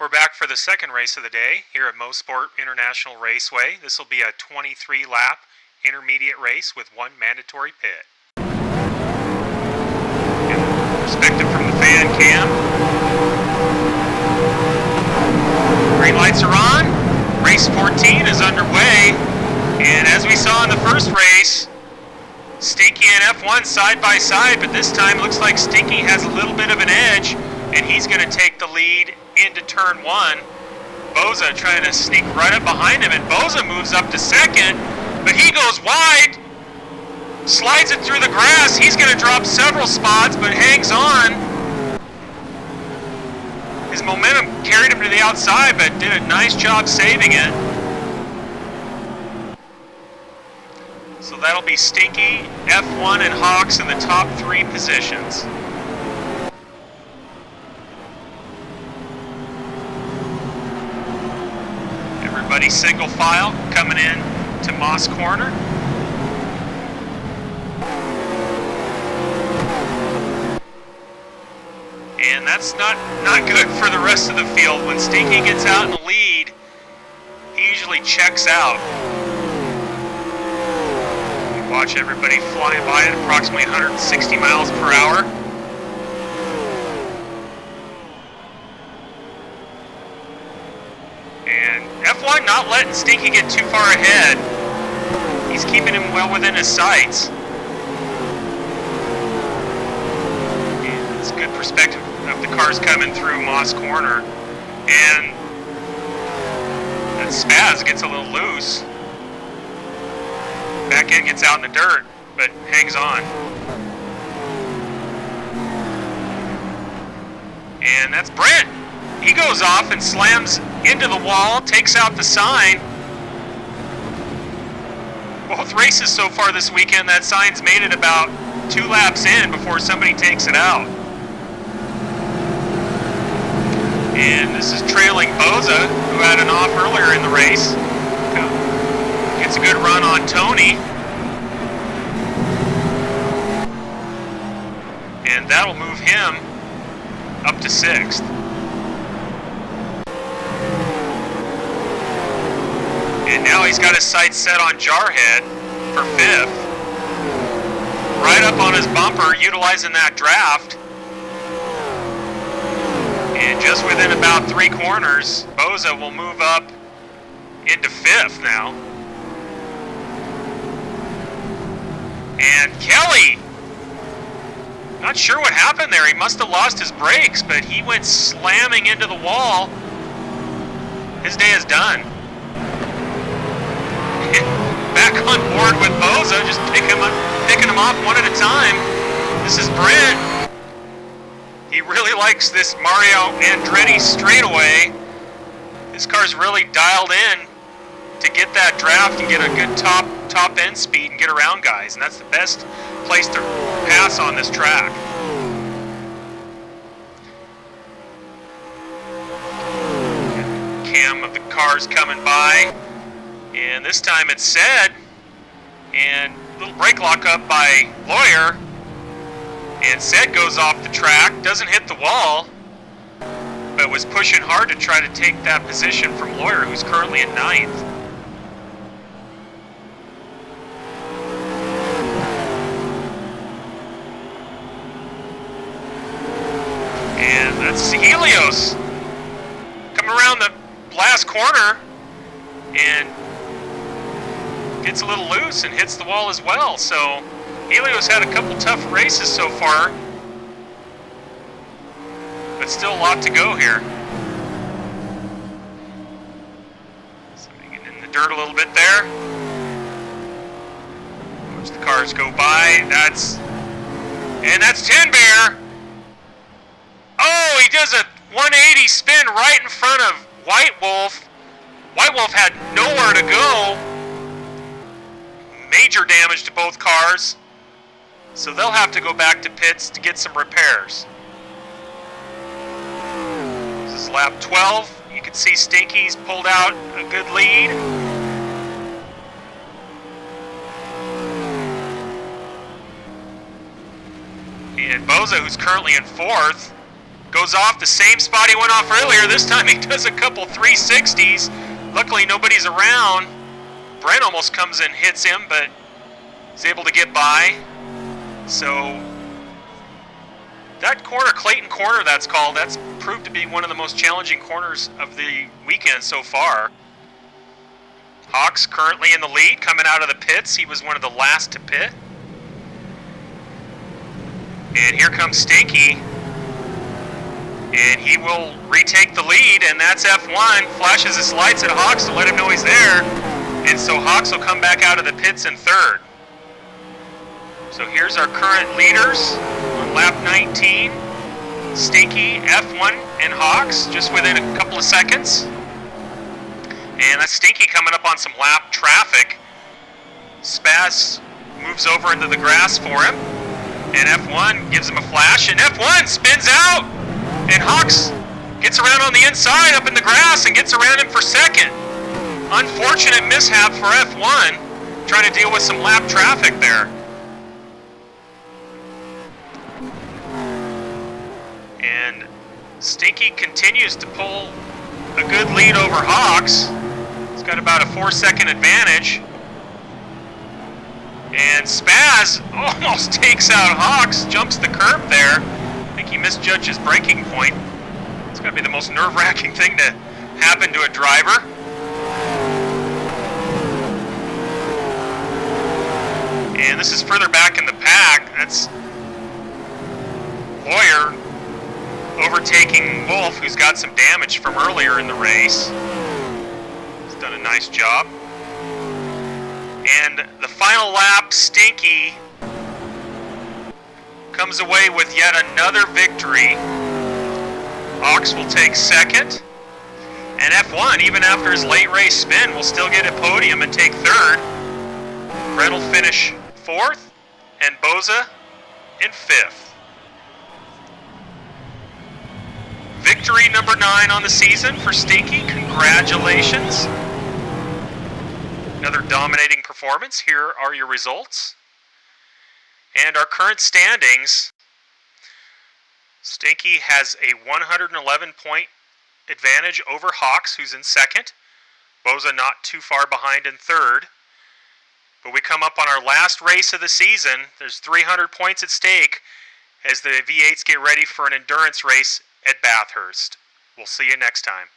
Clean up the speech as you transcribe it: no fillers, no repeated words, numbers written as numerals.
We're back for the second race of the day here at Mosport International Raceway. This will be a 23-lap intermediate race with one mandatory pit. And perspective from the fan cam. Green lights are on. Race 14 is underway. And as we saw in the first race, Stinky and F1 side by side, but this time looks like Stinky has a little bit of an edge, and he's going to take the lead into turn one. Boza trying to sneak right up behind him, and Boza moves up to second, but he goes wide, slides it through the grass. He's going to drop several spots, but hangs on. His momentum carried him to the outside, but did a nice job saving it. So that'll be Stinky, F1, and Hawks in the top three positions. Everybody single file coming in to Moss Corner. And that's not good for the rest of the field. When Stinky gets out in the lead, he usually checks out. Watch everybody flying by at approximately 160 miles per hour. And F1 not letting Stinky get too far ahead. He's keeping him well within his sights. And it's good perspective of the cars coming through Moss Corner. And that Spaz gets a little loose. Back end gets out in the dirt, but hangs on. And that's Brent. He goes off and slams into the wall, takes out the sign. Both races so far this weekend, that sign's made it about 2 laps in before somebody takes it out. And this is trailing Boza, who had an off earlier in the race. Gets a good run on Tony. And that'll move him up to 6th. And now he's got his sights set on Jarhead for 5th. Right up on his bumper, utilizing that draft. And just within about 3 corners, Boza will move up into 5th now. And Kelly, not sure what happened there. He must have lost his brakes, but he went slamming into the wall. His day is done. Back on board with Boza, just picking him off one at a time. This is Brent. He really likes this Mario Andretti straightaway. This car's really dialed in to get that draft and get a good top end speed and get around guys, and that's the best place to pass on this track. Cam of the cars coming by, and this time it's Said, and little brake lock up by Lawyer, and Said goes off the track, doesn't hit the wall, but was pushing hard to try to take that position from Lawyer, who's currently in 9th. And that's Helios coming around the last corner and gets a little loose and hits the wall as well. So Helios had a couple tough races so far, but still a lot to go here. So getting in the dirt a little bit there. Watch the cars go by. That's Tin Bear. Oh, he does a 180 spin right in front of White Wolf. White Wolf had nowhere to go. Major damage to both cars. So they'll have to go back to pits to get some repairs. This is lap 12. You can see Stinky's pulled out a good lead. And Boza, who's currently in 4th, Goes off the same spot he went off earlier. This time he does a couple 360s. Luckily nobody's around. Brent almost comes and hits him, but he's able to get by. So that corner, Clayton Corner that's called, that's proved to be one of the most challenging corners of the weekend so far. Hawks currently in the lead, coming out of the pits. He was one of the last to pit. And here comes Stinky. And he will retake the lead, and that's F1. Flashes his lights at Hawks to let him know he's there. And so Hawks will come back out of the pits in third. So here's our current leaders on lap 19. Stinky, F1, and Hawks just within a couple of seconds. And that's Stinky coming up on some lap traffic. Spaz moves over into the grass for him. And F1 gives him a flash, and F1 spins out! And Hawks gets around on the inside up in the grass and gets around him for second. Unfortunate mishap for F1, trying to deal with some lap traffic there. And Stinky continues to pull a good lead over Hawks. He's got about a 4-second advantage. And Spaz almost takes out Hawks, jumps the curb there. I think he misjudged his braking point. It's got to be the most nerve-wracking thing to happen to a driver. And this is further back in the pack. That's Lawyer overtaking Wolf, who's got some damage from earlier in the race. He's done a nice job. And the final lap, Stinky comes away with yet another victory. Hawks will take second. And F1, even after his late race spin, will still get a podium and take third. Brett will finish fourth, and Boza in fifth. Victory number 9 on the season for Stinky. Congratulations. Another dominating performance. Here are your results. And our current standings. Stinky has a 111-point advantage over Hawks, who's in second. Boza not too far behind in third. But we come up on our last race of the season. There's 300 points at stake as the V8s get ready for an endurance race at Bathurst. We'll see you next time.